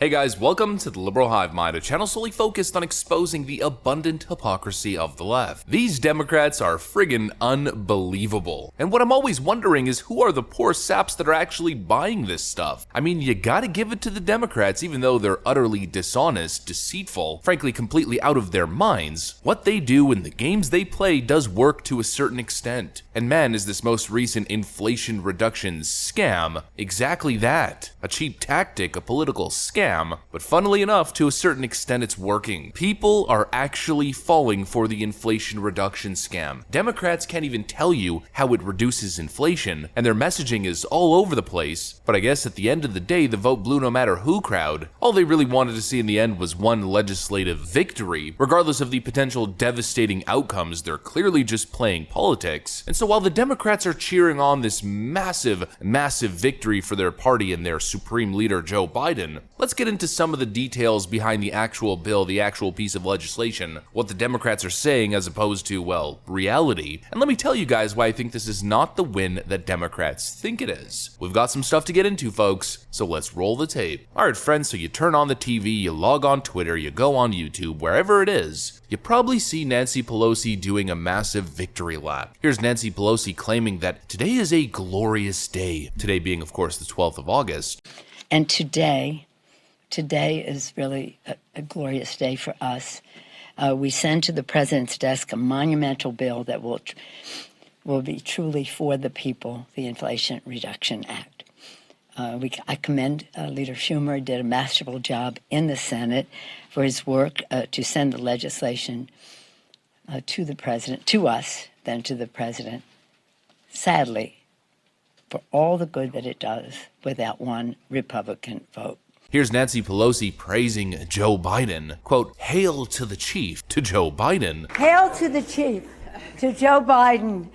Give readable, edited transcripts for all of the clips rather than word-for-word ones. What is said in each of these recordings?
Hey guys, welcome to the Liberal Hive Mind, a channel solely focused on exposing the abundant hypocrisy of the left. These Democrats are friggin' unbelievable. And what I'm always wondering is who are the poor saps that are actually buying this stuff? I mean, you gotta give it to the Democrats, even though they're utterly dishonest, deceitful, frankly completely out of their minds. What they do and the games they play does work to a certain extent. And man, is this most recent inflation reduction scam exactly that. A cheap tactic, a political scam. But funnily enough, to a certain extent it's working. People are actually falling for the inflation reduction scam. Democrats can't even tell you how it reduces inflation, and their messaging is all over the place. But I guess at the end of the day, the vote blue no matter who crowd, all they really wanted to see in the end was one legislative victory. Regardless of the potential devastating outcomes, they're clearly just playing politics. And so while the Democrats are cheering on this massive victory for their party and their supreme leader Joe Biden, let's get into some of the details behind the actual bill, the actual piece of legislation, what the Democrats are saying as opposed to, well, reality. And let me tell you guys why I think this is not the win that Democrats think it is. We've got some stuff to get into, folks, so let's roll the tape. Alright friends, so you turn on the TV, you log on Twitter, you go on YouTube, wherever it is, you probably see Nancy Pelosi doing a massive victory lap. Here's Nancy Pelosi claiming that today is a glorious day. Today being, of course, the 12th of August. And today is really a glorious day for us. We send to the president's desk a monumental bill that will be truly for the people, the Inflation Reduction Act. I commend Leader Schumer. He did a masterful job in the Senate for his work to send the legislation to the president, to us, then to the president. Sadly, for all the good that it does, without one Republican vote. Here's Nancy Pelosi praising Joe Biden. Quote, "Hail to the chief," to Joe Biden. Hail to the chief, to Joe Biden.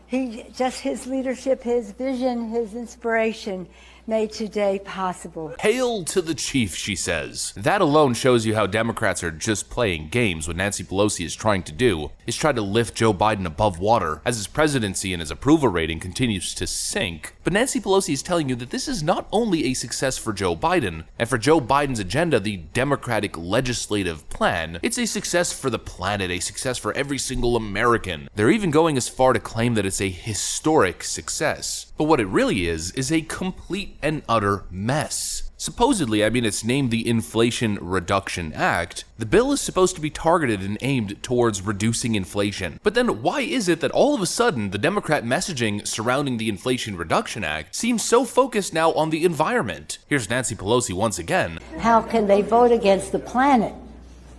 His leadership, his vision, his inspiration made today possible. Hail to the chief, she says. That alone shows you how Democrats are just playing games. What Nancy Pelosi is trying to do is try to lift Joe Biden above water as his presidency and his approval rating continues to sink. But Nancy Pelosi is telling you that this is not only a success for Joe Biden and for Joe Biden's agenda, the Democratic legislative plan, it's a success for the planet, a success for every single American. They're even going as far to claim that it's a historic success. But what it really is a complete and utter mess. Supposedly, I mean, it's named the Inflation Reduction Act. The bill is supposed to be targeted and aimed towards reducing inflation. But then why is it that all of a sudden the Democrat messaging surrounding the Inflation Reduction Act seems so focused now on the environment? Here's Nancy Pelosi once again. How can they vote against the planet?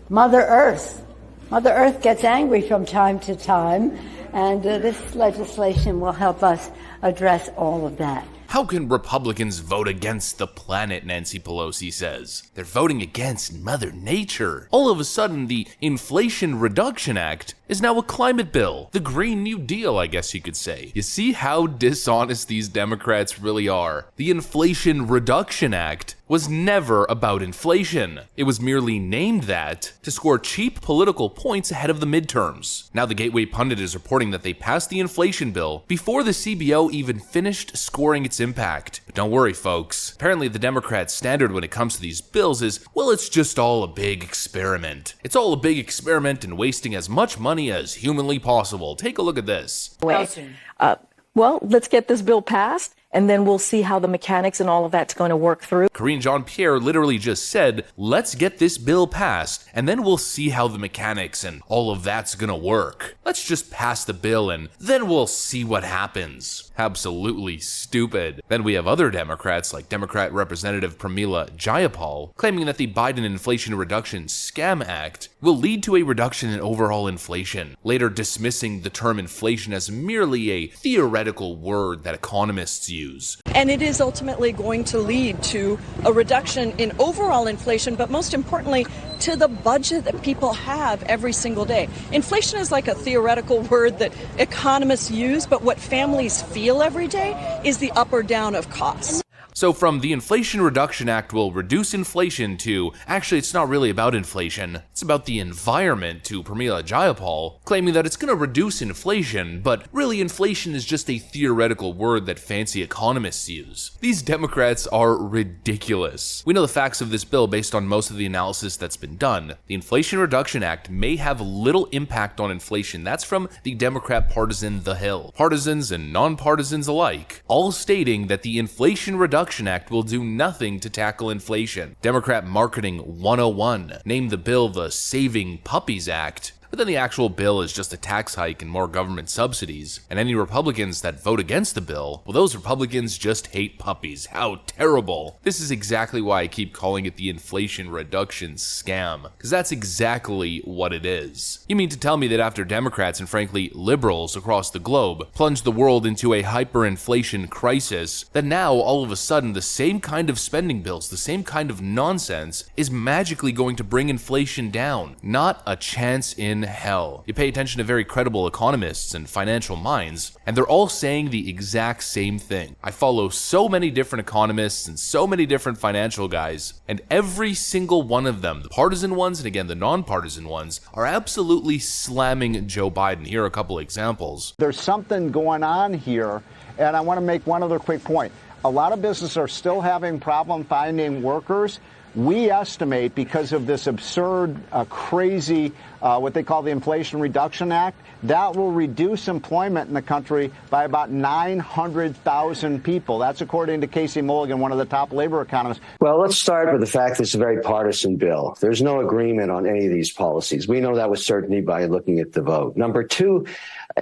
Mother Earth. Mother Earth gets angry from time to time, and this legislation will help us address all of that. How can Republicans vote against the planet, Nancy Pelosi says? They're voting against Mother Nature. All of a sudden, the Inflation Reduction Act is now a climate bill. The Green New Deal, I guess you could say. You see how dishonest these Democrats really are. The Inflation Reduction Act was never about inflation. It was merely named that to score cheap political points ahead of the midterms. Now the Gateway Pundit is reporting that they passed the inflation bill before the CBO even finished scoring its impact. But don't worry, folks. Apparently the Democrats' standard when it comes to these bills is, well, it's just all a big experiment. It's all a big experiment and wasting as much money as humanly possible. Take a look at this. Well, let's get this bill passed, and then we'll see how the mechanics and all of that's going to work through. Karine Jean-Pierre literally just said, let's get this bill passed, and then we'll see how the mechanics and all of that's gonna work. Let's just pass the bill and then we'll see what happens. Absolutely stupid. Then we have other Democrats like Democrat Representative Pramila Jayapal claiming that the Biden Inflation Reduction Scam Act will lead to a reduction in overall inflation, later dismissing the term inflation as merely a theoretical word that economists use. And it is ultimately going to lead to a reduction in overall inflation, but most importantly, to the budget that people have every single day. Inflation is like a theoretical word that economists use, but what families feel every day is the up or down of costs. So from the Inflation Reduction Act will reduce inflation to, actually it's not really about inflation, it's about the environment, to Pramila Jayapal, claiming that it's going to reduce inflation, but really inflation is just a theoretical word that fancy economists use. These Democrats are ridiculous. We know the facts of this bill based on most of the analysis that's been done. The Inflation Reduction Act may have little impact on inflation. That's from the Democrat partisan The Hill. Partisans and non-partisans alike, all stating that the Inflation Reduction Act will do nothing to tackle inflation. Democrat Marketing 101 named the bill the Saving Puppies Act. But then the actual bill is just a tax hike and more government subsidies. And any Republicans that vote against the bill, well, those Republicans just hate puppies. How terrible. This is exactly why I keep calling it the Inflation Reduction Scam, because that's exactly what it is. You mean to tell me that after Democrats and frankly liberals across the globe plunged the world into a hyperinflation crisis, that now all of a sudden the same kind of spending bills, the same kind of nonsense is magically going to bring inflation down? Not a chance in hell. You pay attention to very credible economists and financial minds, and they're all saying the exact same thing. I follow so many different economists and so many different financial guys, and every single one of them, the partisan ones and again the non-partisan ones, are absolutely slamming Joe Biden. Here are a couple examples. There's something going on here, and I want to make one other quick point. A lot of businesses are still having problem finding workers. We estimate, because of this absurd, crazy, what they call the Inflation Reduction Act, that will reduce employment in the country by about 900,000 people. That's according to Casey Mulligan, one of the top labor economists. Well, let's start with the fact that it's a very partisan bill. There's no agreement on any of these policies. We know that with certainty by looking at the vote. Number two,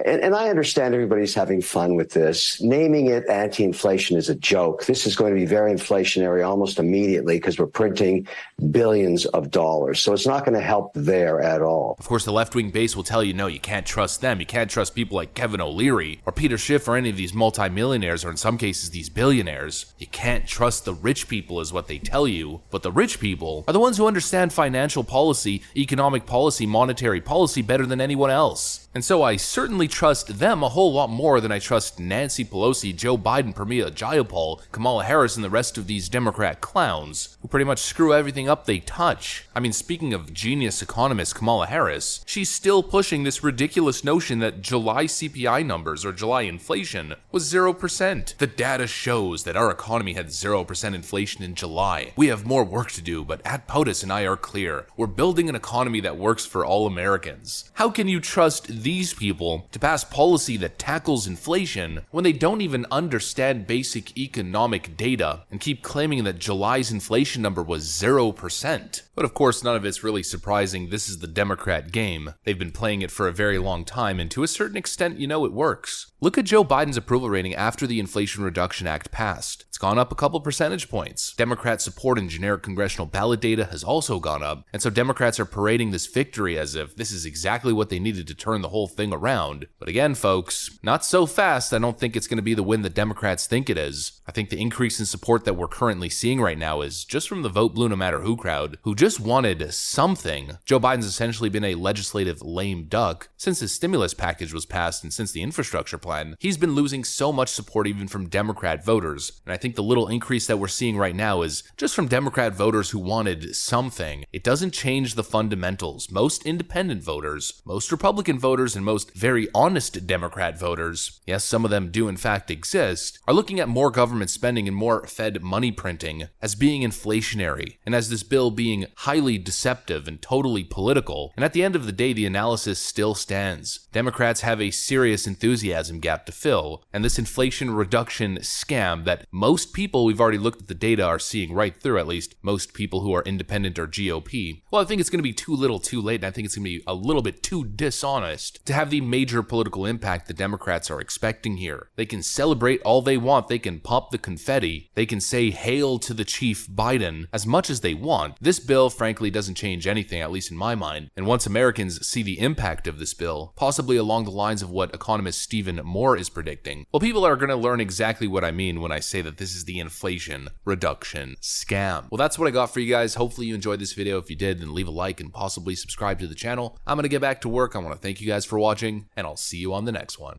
and I understand everybody's having fun with this. Naming it anti-inflation is a joke. This is going to be very inflationary almost immediately because we're printing billions of dollars. So it's not going to help there at all. Of course, the left-wing base will tell you, no, you can't trust them. You can't trust people like Kevin O'Leary or Peter Schiff or any of these multimillionaires or in some cases these billionaires. You can't trust the rich people is what they tell you. But the rich people are the ones who understand financial policy, economic policy, monetary policy better than anyone else. And so I certainly trust them a whole lot more than I trust Nancy Pelosi, Joe Biden, Pramila Jayapal, Kamala Harris, and the rest of these Democrat clowns who pretty much screw everything up they touch. I mean, speaking of genius economist Kamala Harris, she's still pushing this ridiculous notion that July CPI numbers or July inflation was 0%. The data shows that our economy had 0% inflation in July. We have more work to do, but at POTUS and I are clear. We're building an economy that works for all Americans. How can you trust these people to pass policy that tackles inflation when they don't even understand basic economic data and keep claiming that July's inflation number was 0%? But of course, none of it's really surprising. This is the Democrat game. They've been playing it for a very long time, and to a certain extent, you know it works. Look at Joe Biden's approval rating after the Inflation Reduction Act passed. It's gone up a couple percentage points. Democrat support in generic congressional ballot data has also gone up, and so Democrats are parading this victory as if this is exactly what they needed to turn the whole thing around. But again, folks, not so fast. I don't think it's going to be the win that Democrats think it is. I think the increase in support that we're currently seeing right now is just from the Vote Blue No Matter Who crowd, who just wanted something. Joe Biden's essentially been a legislative lame duck since his stimulus package was passed and since the infrastructure plan. He's been losing so much support even from Democrat voters, and I think the little increase that we're seeing right now is just from Democrat voters who wanted something. It doesn't change the fundamentals. Most independent voters, most Republican voters, and most very honest Democrat voters, yes, some of them do in fact exist, are looking at more government spending and more Fed money printing as being inflationary, and as this bill being highly deceptive and totally political. And at the end of the day, the analysis still stands. Democrats have a serious enthusiasm gap to fill, and this inflation reduction scam that most people, we've already looked at the data, are seeing right through, at least most people who are independent or GOP. Well, I think it's going to be too little too late, and I think it's going to be a little bit too dishonest to have the major political impact the Democrats are expecting here. They can celebrate all they want, they can pop the confetti, they can say hail to the chief Biden as much as they want. This bill, frankly, doesn't change anything, at least in my mind. And once Americans see the impact of this bill, possibly along the lines of what economist Stephen Moore is predicting, well, people are going to learn exactly what I mean when I say that this is the inflation reduction scam. Well, that's what I got for you guys. Hopefully you enjoyed this video. If you did, then leave a like and possibly subscribe to the channel. I'm going to get back to work. I want to thank you guys for watching, and I'll see you on the next one.